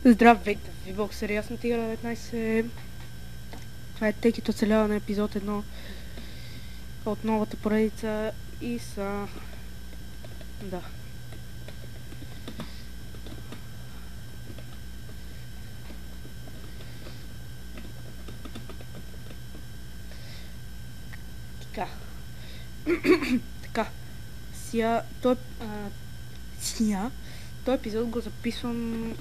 Здравейте, Вибоксери, аз съм Тигър 19. Това е Текито оцеляване, епизод 1 от новата поредица и са... Да. Така. Така. Той епизод го записвам...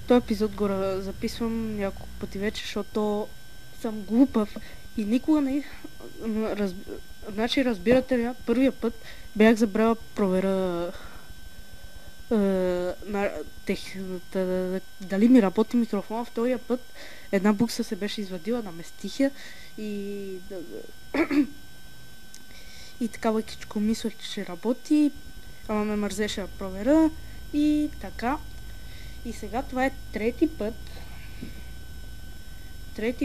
Този епизод го записвам няколко пъти вече, защото съм глупав и никога не... Значи, разбирате ли, първия път бях забрала проверя дали ми работи микрофона. Втория път една букса се беше извадила, наместих я и така лекичко мислех, че ще работи, ама ме мързеше да проверя и така. И сега това е трети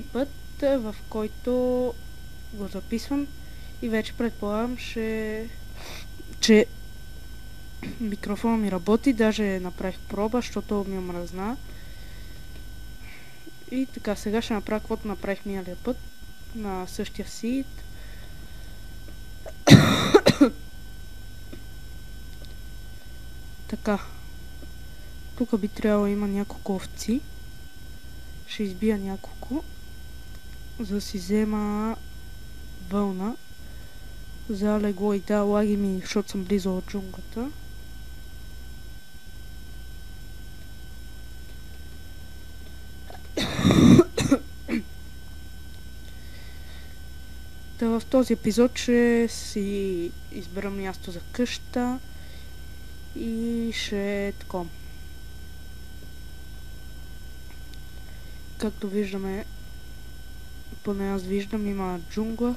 път, в който го записвам и вече предполагам, че микрофона ми работи, даже направих проба, защото ми омръзна. И така, сега ще направя каквото направих миналия път на същия сит. Така. Тук би трябвало да има няколко овци. Ще избия няколко, за да си взема вълна за легло. И да, лаги ми, защото съм близо от джунглата. Та в този епизод ще си избера място за къща и ще е такова. Както виждаме, поне аз виждам, има джунгла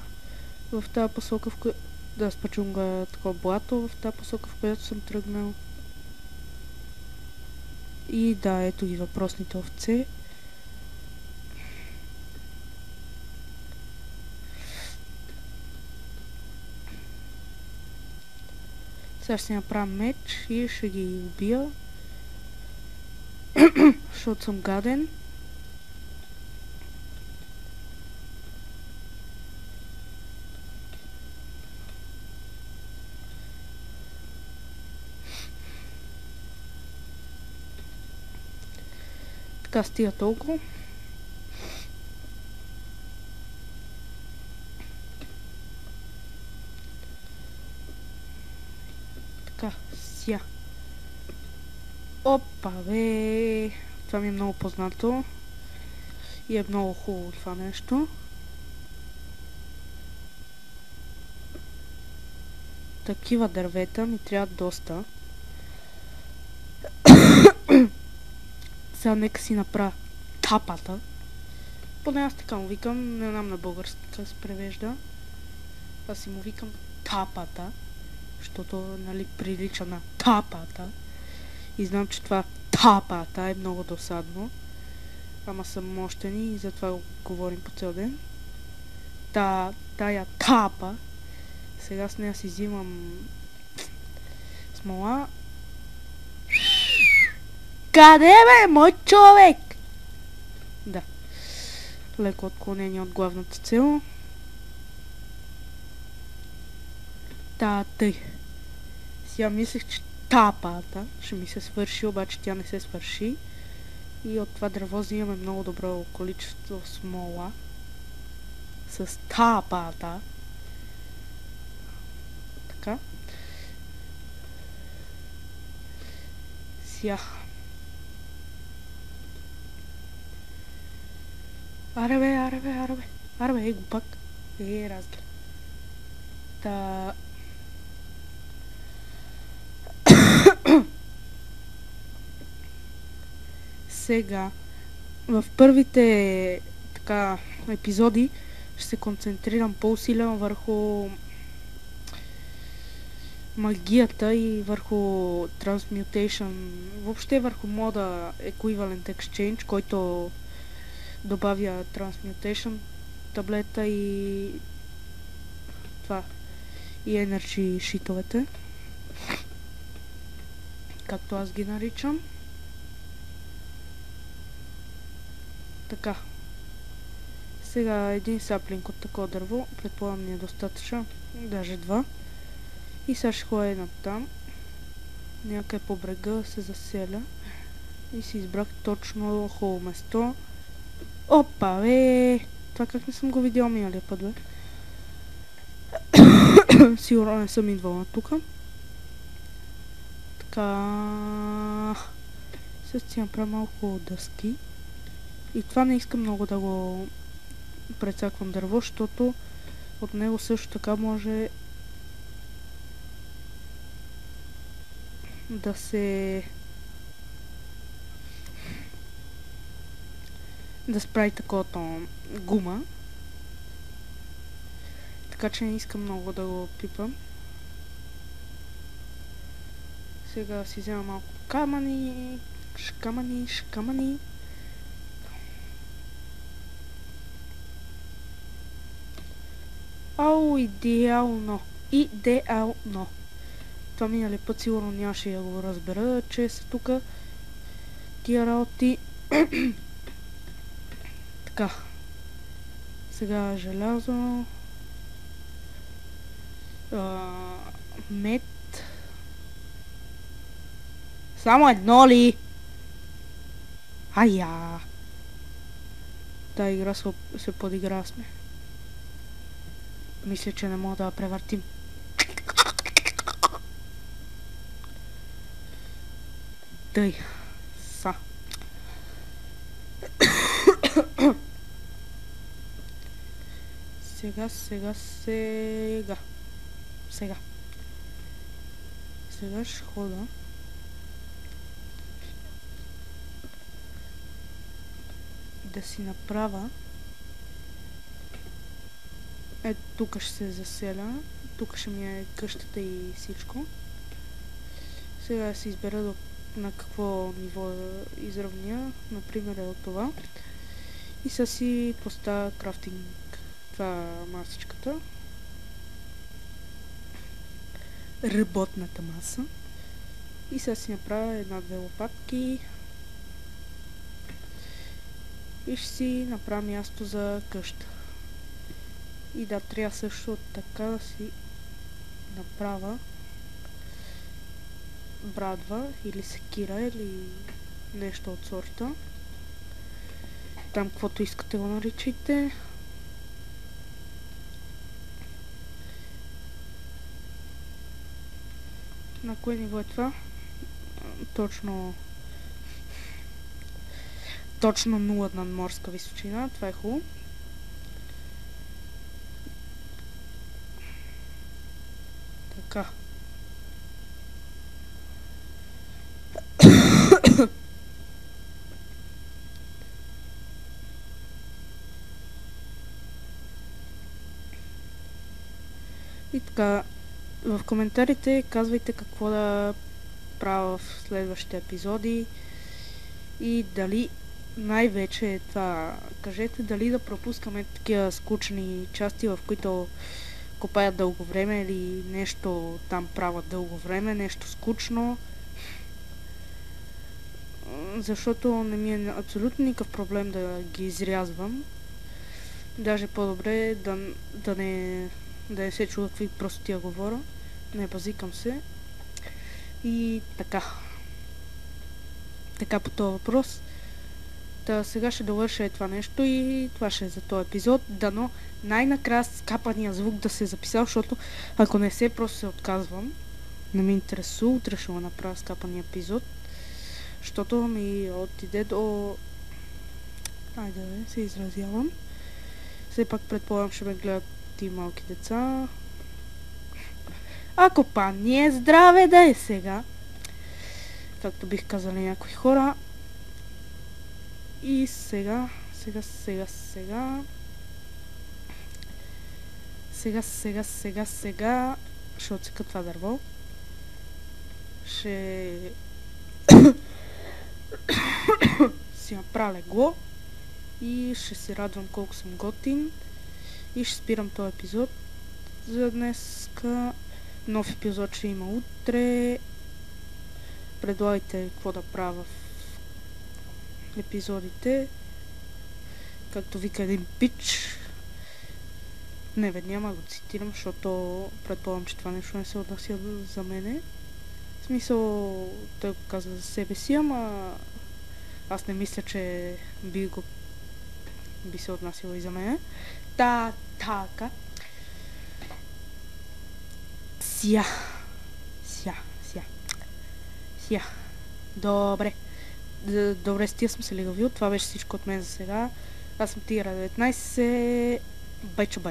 в тази посока, в която... Да, спа джунгла, такова блато в тази посока, в която съм тръгнал. И да, ето ги въпросните овце. Сега ще си направя меч и ще ги убия, защото съм гаден. Така, стига толкова. Така, ся. Опа, бе! Това ми е много познато. И е много хубаво това нещо. Такива дървета ми трябват доста. Сега нека си направя тапата. Поне аз така му викам, не знам на български как се превежда. Аз си му викам тапата, защото, нали, прилича на тапата. И знам, че това тапата е много досадно. Ама съм мощен и затова го говорим по цял ден. Тая тапа. Сега с нея си взимам смола. Къде бе, мой човек? Да. Леко отклонение от главната цел. Тъй. Сега мислех, че тапата ще ми се свърши, обаче тя не се свърши. И от това дърво взимаме много добро количество смола. С тапата. Така. Сега. Аре бе, го пак. Разглед. Та... Сега, в първите така епизоди ще се концентрирам по-усилено върху магията и върху Transmutation, въобще върху мода Equivalent Exchange, който добавя Transmutation таблета и това и Energy шитовете, както аз ги наричам. Така. Сега един саплинг от такова дърво, предполагам ми е достатъчно, даже два. И сега ще ходя на там, някъде по брега се заселя и си избрах точно хубаво место. Опа, това как не съм го видял миналия път, бе? Сигурно не съм идвала тук. Така... Сега си направя малко дъски. И това не искам много да го прецаквам дърво, защото от него също така може да се справи такова гума. Така че не искам много да го пипам. Сега си взема малко камъни, шкамани. Ау, идеално. Това минали път сигурно нямаше да го разбера, че са тука тия работи. Така. Сега желязо. Мед. Само едно ли? Ая. Та игра се подигра сме. Мисля, че не мога да я превъртим. Тъй. Са. Сега ще хода. Да си направя. Ето тук ще се заселя. Тук ще ми е къщата и всичко. Сега се избера на какво ниво да изравня. Например е от това. И сега си поставя крафтинг. Това масичката. Работната маса. И сега си направя една-две лопатки. И ще си направя място за къща. И да, трябва също така да си направя брадва или секира или нещо от сорта. Там каквото искате го наричайте. На кое ниво е това? Точно 0 на морска височина. Това е хубаво. Така. И така, в коментарите казвайте какво да правя в следващите епизоди и дали най-вече това, кажете дали да пропускаме такива скучни части, в които копаят дълго време или нещо там правят дълго време, нещо скучно. Защото не ми е абсолютно никакъв проблем да ги изрязвам. Даже по-добре да не се чува какви простоти я говоря. Не базикам се. И така. Така по този въпрос. Та сега ще довърша това нещо и това ще е за този епизод. Дано най-накрая скапания звук да се е записал, защото ако не се, просто се отказвам. Не ме интересува. Утре ще го направя скапания епизод. Защото ми отиде до... Айде да се изразявам. Все пак предполагам ще ме гледат и малки деца. Ако па ни е здраве да е сега. Както бих казали някои хора. И сега ще отсека това дърво. ще си направя легло и ще се радвам колко съм готин и ще спирам този епизод за днеска. Нов епизод ще има утре. Предлагайте какво да правя в епизодите. Както вика един пич. Не бе, няма го цитирам, защото предполагам, че това нещо не се отнася за мене. В смисъл, той го каза за себе си, ама аз не мисля, че би се отнасило и за мене. Така. Ся. Добре. Добре, с тия съм се легавил. Това беше всичко от мен за сега. Аз съм Тигър 19. Байчо.